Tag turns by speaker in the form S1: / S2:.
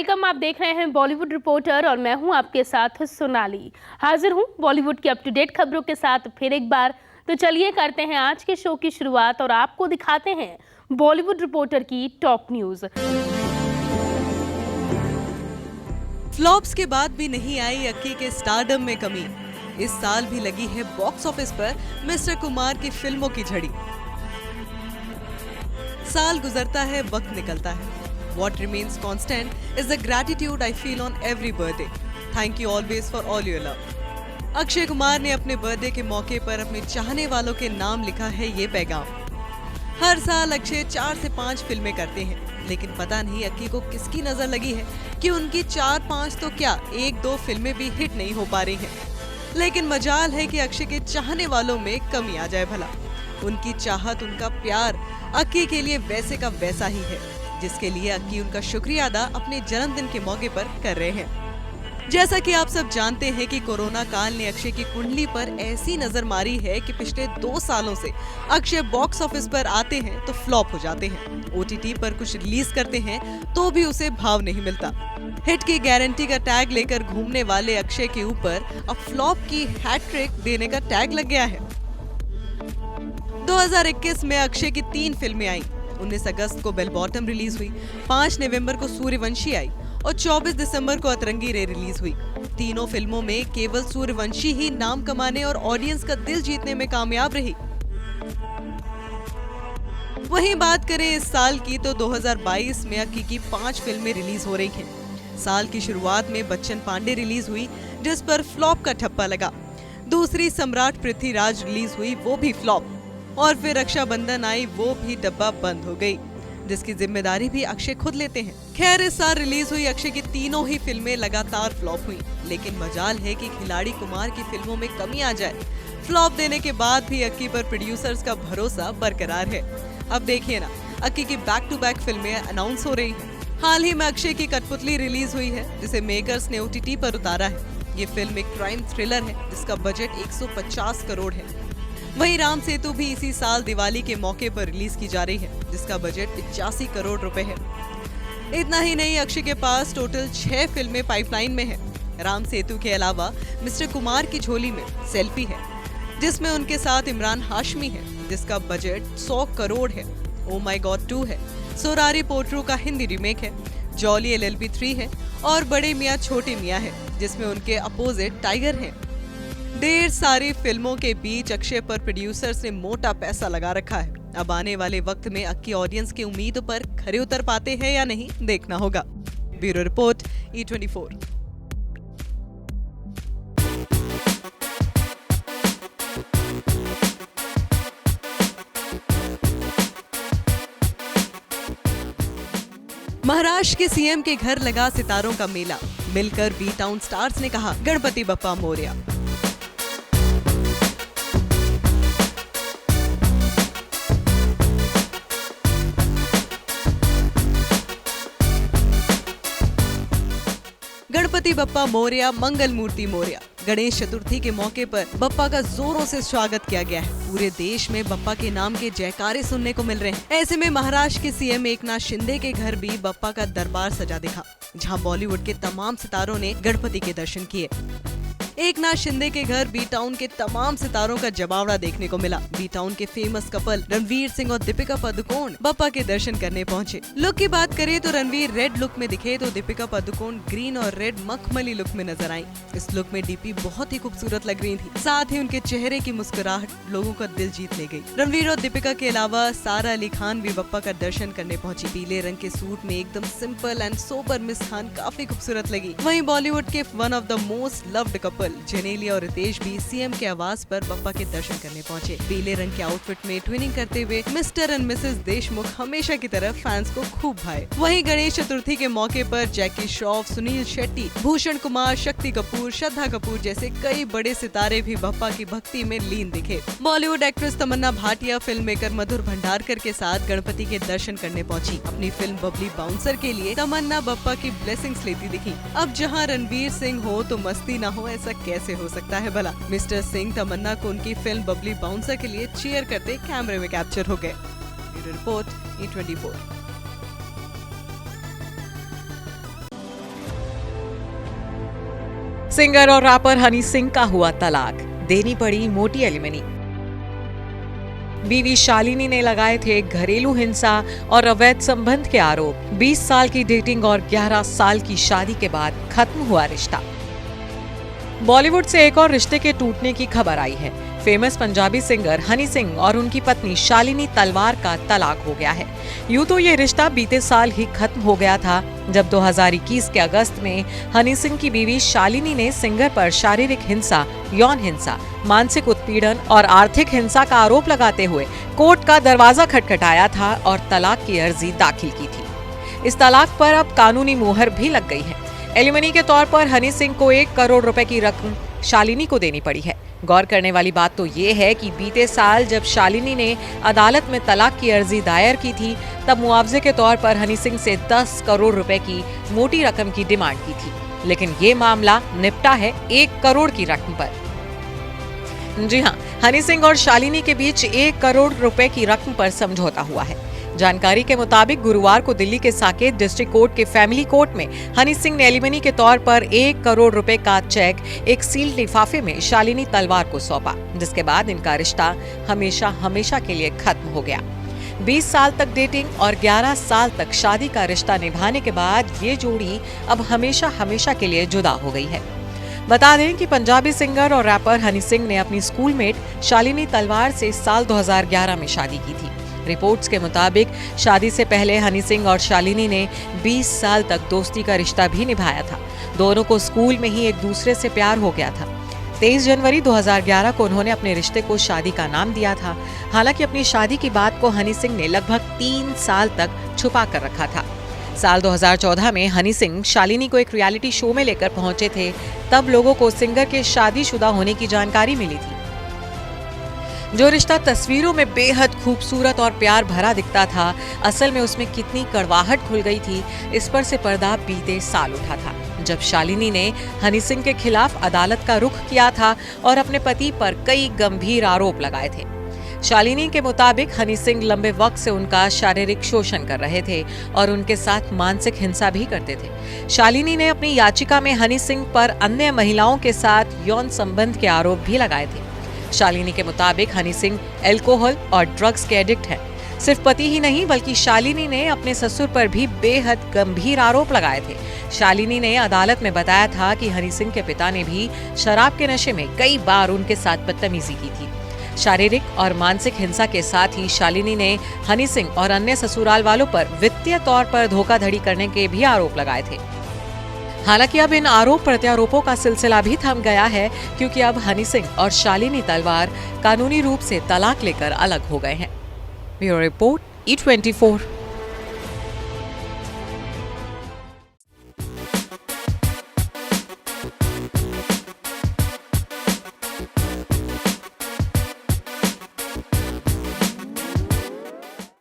S1: Welcome. आप देख रहे हैं बॉलीवुड रिपोर्टर और मैं हूं आपके साथ सोनाली। हाजिर हूं बॉलीवुड की अप टू डेट खबरों के साथ फिर एक बार। तो चलिए करते हैं आज के शो की शुरुआत और आपको दिखाते हैं बॉलीवुड रिपोर्टर की टॉप न्यूज।
S2: फ्लॉप्स के बाद भी नहीं आई अक्की के स्टारडम में कमी। इस साल भी लगी है बॉक्स ऑफिस पर मिस्टर कुमार की फिल्मों की झड़ी। साल गुजरता है, वक्त निकलता है। What remains constant is the gratitude I feel on every birthday. Thank you always for all your love. Akshay Kumar ने अपने बर्थडे के मौके पर अपने चाहने वालों के नाम लिखा है ये पैगाम। हर साल अक्षय 4 से 5 फिल्में करते हैं, लेकिन पता नहीं अक्की को किसकी नजर लगी है कि उनकी 4-5 तो क्या 1-2 फिल्में भी हिट नहीं हो पा रही हैं। लेकिन मजाल है कि अक्षय के चाहने वालों में कमी आ जाए भला। उनकी चाहत, उनका प्यार अक्की के लिए वैसे का वैसा ही है, जिसके लिए अक्की उनका शुक्रिया अदा अपने जन्मदिन के मौके पर कर रहे हैं। जैसा कि आप सब जानते हैं कि कोरोना काल ने अक्षय की कुंडली पर ऐसी नजर मारी है कि पिछले 2 सालों से अक्षय बॉक्स ऑफिस पर आते हैं तो फ्लॉप हो जाते हैं। ओटीटी पर कुछ रिलीज करते हैं तो भी उसे भाव नहीं मिलता। हिट की गारंटी का टैग लेकर घूमने वाले अक्षय के ऊपर अब फ्लॉप की हैट्रिक देने का टैग लग गया है। 2021 में अक्षय की 3 फिल्में आई। 19 अगस्त को बेल बॉटम रिलीज हुई, 5 नवंबर को सूर्यवंशी आई और 24 दिसंबर को अतरंगी रे रिलीज हुई। तीनों फिल्मों में केवल सूर्यवंशी ही नाम कमाने और ऑडियंस का दिल जीतने में कामयाब रही। वहीं बात करें इस साल की तो 2022 में अक्की की 5 फिल्में रिलीज हो रही हैं। साल की शुरुआत में बच्चन पांडे रिलीज हुई, जिस पर फ्लॉप का ठप्पा लगा। दूसरी सम्राट पृथ्वीराज रिलीज हुई, वो भी फ्लॉप। और फिर रक्षाबंधन आई, वो भी डब्बा बंद हो गई, जिसकी जिम्मेदारी भी अक्षय खुद लेते हैं। खैर, इस साल रिलीज हुई अक्षय की तीनों ही फिल्में लगातार फ्लॉप हुई, लेकिन मजाल है कि खिलाड़ी कुमार की फिल्मों में कमी आ जाए। फ्लॉप देने के बाद भी अक्की पर प्रोड्यूसर्स का भरोसा बरकरार है। अब देखिए ना, अक्की की बैक टू बैक फिल्में अनाउंस हो रही हैं। हाल ही में अक्षय की कठपुतली रिलीज हुई है, जिसे मेकर्स ने ओटीटी पर उतारा है। ये फिल्म एक क्राइम थ्रिलर है, जिसका बजट 150 करोड़ है। वहीं राम सेतु भी इसी साल दिवाली के मौके पर रिलीज की जा रही है, जिसका बजट 85 करोड़ रुपए है। इतना ही नहीं, अक्षय के पास टोटल 6 फिल्में पाइपलाइन में है। राम सेतु के अलावा मिस्टर कुमार की झोली में सेल्फी है, जिसमें उनके साथ इमरान हाशमी है, जिसका बजट 100 करोड़ है। ओ माय गॉड 2 है, सोरारी पोट्रू का हिंदी रीमेक है, जॉली LLB 3 है और बड़े मियाँ छोटे मियाँ है, जिसमें उनके अपोजिट टाइगर हैं। ढेर सारी फिल्मों के बीच अक्षय पर प्रोड्यूसर्स ने मोटा पैसा लगा रखा है। अब आने वाले वक्त में अक्की ऑडियंस की उम्मीद पर खरे उतर पाते हैं या नहीं, देखना होगा। Bureau report, E24। महाराष्ट्र के सीएम के घर लगा सितारों का मेला। मिलकर बी टाउन स्टार्स ने कहा, गणपति बप्पा मोरया। गणपति बप्पा मोरया, मंगल मूर्ति मोरया। गणेश चतुर्थी के मौके पर बप्पा का जोरों से स्वागत किया गया है। पूरे देश में बप्पा के नाम के जयकारे सुनने को मिल रहे हैं। ऐसे में महाराष्ट्र के सीएम एकनाथ शिंदे के घर भी बप्पा का दरबार सजा दिखा, जहां बॉलीवुड के तमाम सितारों ने गणपति के दर्शन किए। एकनाथ शिंदे के घर बी टाउन के तमाम सितारों का जमावड़ा देखने को मिला। बी टाउन के फेमस कपल रणवीर सिंह और दीपिका पादुकोण बप्पा के दर्शन करने पहुंचे। लुक की बात करें तो रणवीर रेड लुक में दिखे तो दीपिका पादुकोण ग्रीन और रेड मखमली लुक में नजर आई। इस लुक में डीपी बहुत ही खूबसूरत लग रही थी। साथ ही उनके चेहरे की मुस्कुराहट लोगों का दिल जीत ले गई। रणवीर और दीपिका के अलावा सारा अली खान भी बप्पा का दर्शन करने पहुंची। पीले रंग के सूट में एकदम simple and sober miss Khan काफी खूबसूरत लगी। वहीं बॉलीवुड के one of the most loved couple Genelia और रितेश भी सीएम के आवास पर बप्पा के दर्शन करने पहुंचे। पीले रंग के आउटफिट में ट्विनिंग करते हुए मिस्टर एंड मिसेस देशमुख हमेशा की तरह फैंस को खूब भाए। वहीं गणेश चतुर्थी के मौके पर जैकी श्रॉफ, सुनील शेट्टी, भूषण कुमार, शक्ति कपूर, श्रद्धा कपूर जैसे कई बड़े सितारे भी बप्पा की भक्ति में लीन दिखे। बॉलीवुड एक्ट्रेस तमन्ना भाटिया फिल्म मेकर मधुर भंडारकर के साथ गणपति के दर्शन करने पहुंची। अपनी फिल्म बबली बाउंसर के लिए तमन्ना बप्पा की ब्लेसिंग्स लेती दिखी। अब जहां रणवीर सिंह हो तो मस्ती ना हो, ऐसा कैसे हो सकता है भला। मिस्टर सिंह तमन्ना को उनकी फिल्म बबली बाउंसर के लिए चीयर करते कैमरे में कैप्चर हो गए। Bureau report, E24। सिंगर और रैपर हनी सिंह का हुआ तलाक, देनी पड़ी मोटी एलिमनी। बीवी शालिनी ने लगाए थे घरेलू हिंसा और अवैध संबंध के आरोप। 20 साल की डेटिंग और 11 साल की शादी के बाद खत्म हुआ रिश्ता। बॉलीवुड से एक और रिश्ते के टूटने की खबर आई है। फेमस पंजाबी सिंगर हनी सिंह और उनकी पत्नी शालिनी तलवार का तलाक हो गया है। यूं तो ये रिश्ता बीते साल ही खत्म हो गया था, जब 2021 के अगस्त में हनी सिंह की बीवी शालिनी ने सिंगर पर शारीरिक हिंसा, यौन हिंसा, मानसिक उत्पीड़न और आर्थिक हिंसा का आरोप लगाते हुए कोर्ट का दरवाजा खटखटाया था और तलाक की अर्जी दाखिल की थी। इस तलाक पर अब कानूनी मुहर भी लग गई है। एलिमनी के तौर पर हनी सिंह को 1 करोड़ रुपए की रकम शालिनी को देनी पड़ी है। गौर करने वाली बात तो ये है कि बीते साल जब शालिनी ने अदालत में तलाक की अर्जी दायर की थी, तब मुआवजे के तौर पर हनी सिंह से 10 करोड़ रुपए की मोटी रकम की डिमांड की थी, लेकिन ये मामला निपटा है 1 करोड़ की रकम पर। जी हां, हनी सिंह और शालिनी के बीच 1 करोड़ रुपए की रकम पर समझौता हुआ है। जानकारी के मुताबिक गुरुवार को दिल्ली के साकेत डिस्ट्रिक्ट कोर्ट के फैमिली कोर्ट में हनी सिंह ने एलिमनी के तौर पर 1 करोड़ रुपए का चेक एक सील्ड लिफाफे में शालिनी तलवार को सौंपा, जिसके बाद इनका रिश्ता हमेशा हमेशा के लिए खत्म हो गया। 20 साल तक डेटिंग और 11 साल तक शादी का रिश्ता निभाने के बाद ये जोड़ी अब हमेशा हमेशा के लिए जुदा हो गई है। बता दें कि पंजाबी सिंगर और रैपर हनी सिंह ने अपनी स्कूलमेट शालिनी तलवार से साल 2011 में शादी की थी। रिपोर्ट्स के मुताबिक शादी से पहले हनी सिंह और शालिनी ने 20 साल तक दोस्ती का रिश्ता भी निभाया था। दोनों को स्कूल में ही एक दूसरे से प्यार हो गया था। 23 जनवरी 2011 को उन्होंने अपने रिश्ते को शादी का नाम दिया था। हालांकि अपनी शादी की बात को हनी सिंह ने लगभग 3 साल तक छुपा कर रखा था। साल 2014 में हनी सिंह शालिनी को एक रियलिटी शो में लेकर पहुंचे थे। तब लोगों को सिंगर के शादीशुदा होने की जानकारी मिली थी। जो रिश्ता तस्वीरों में बेहद खूबसूरत और प्यार भरा दिखता था, असल में उसमें कितनी कड़वाहट खुल गई थी, इस पर से पर्दा बीते साल उठा था, जब शालिनी ने हनी सिंह के खिलाफ अदालत का रुख किया था और अपने पति पर कई गंभीर आरोप लगाए थे। शालिनी के मुताबिक हनी सिंह लंबे वक्त से उनका शारीरिक शोषण कर रहे थे और उनके साथ मानसिक हिंसा भी करते थे। शालिनी ने अपनी याचिका में हनी सिंह पर अन्य महिलाओं के साथ यौन संबंध के आरोप भी लगाए थे। शालिनी के मुताबिक हनी सिंह अल्कोहल और ड्रग्स के एडिक्ट हैं। सिर्फ पति ही नहीं बल्कि शालिनी ने अपने ससुर पर भी बेहद गंभीर आरोप लगाए थे। शालिनी ने अदालत में बताया था कि हनी सिंह के पिता ने भी शराब के नशे में कई बार उनके साथ बदतमीजी की थी। शारीरिक और मानसिक हिंसा के साथ ही शालिनी ने हनी सिंह और अन्य ससुराल वालों पर वित्तीय तौर पर धोखाधड़ी करने के भी आरोप लगाए थे। हालांकि अब इन आरोप प्रत्यारोपों का सिलसिला भी थम गया है, क्योंकि अब हनी सिंह और शालिनी तलवार कानूनी रूप से तलाक लेकर अलग हो गए हैं। Bureau report E24।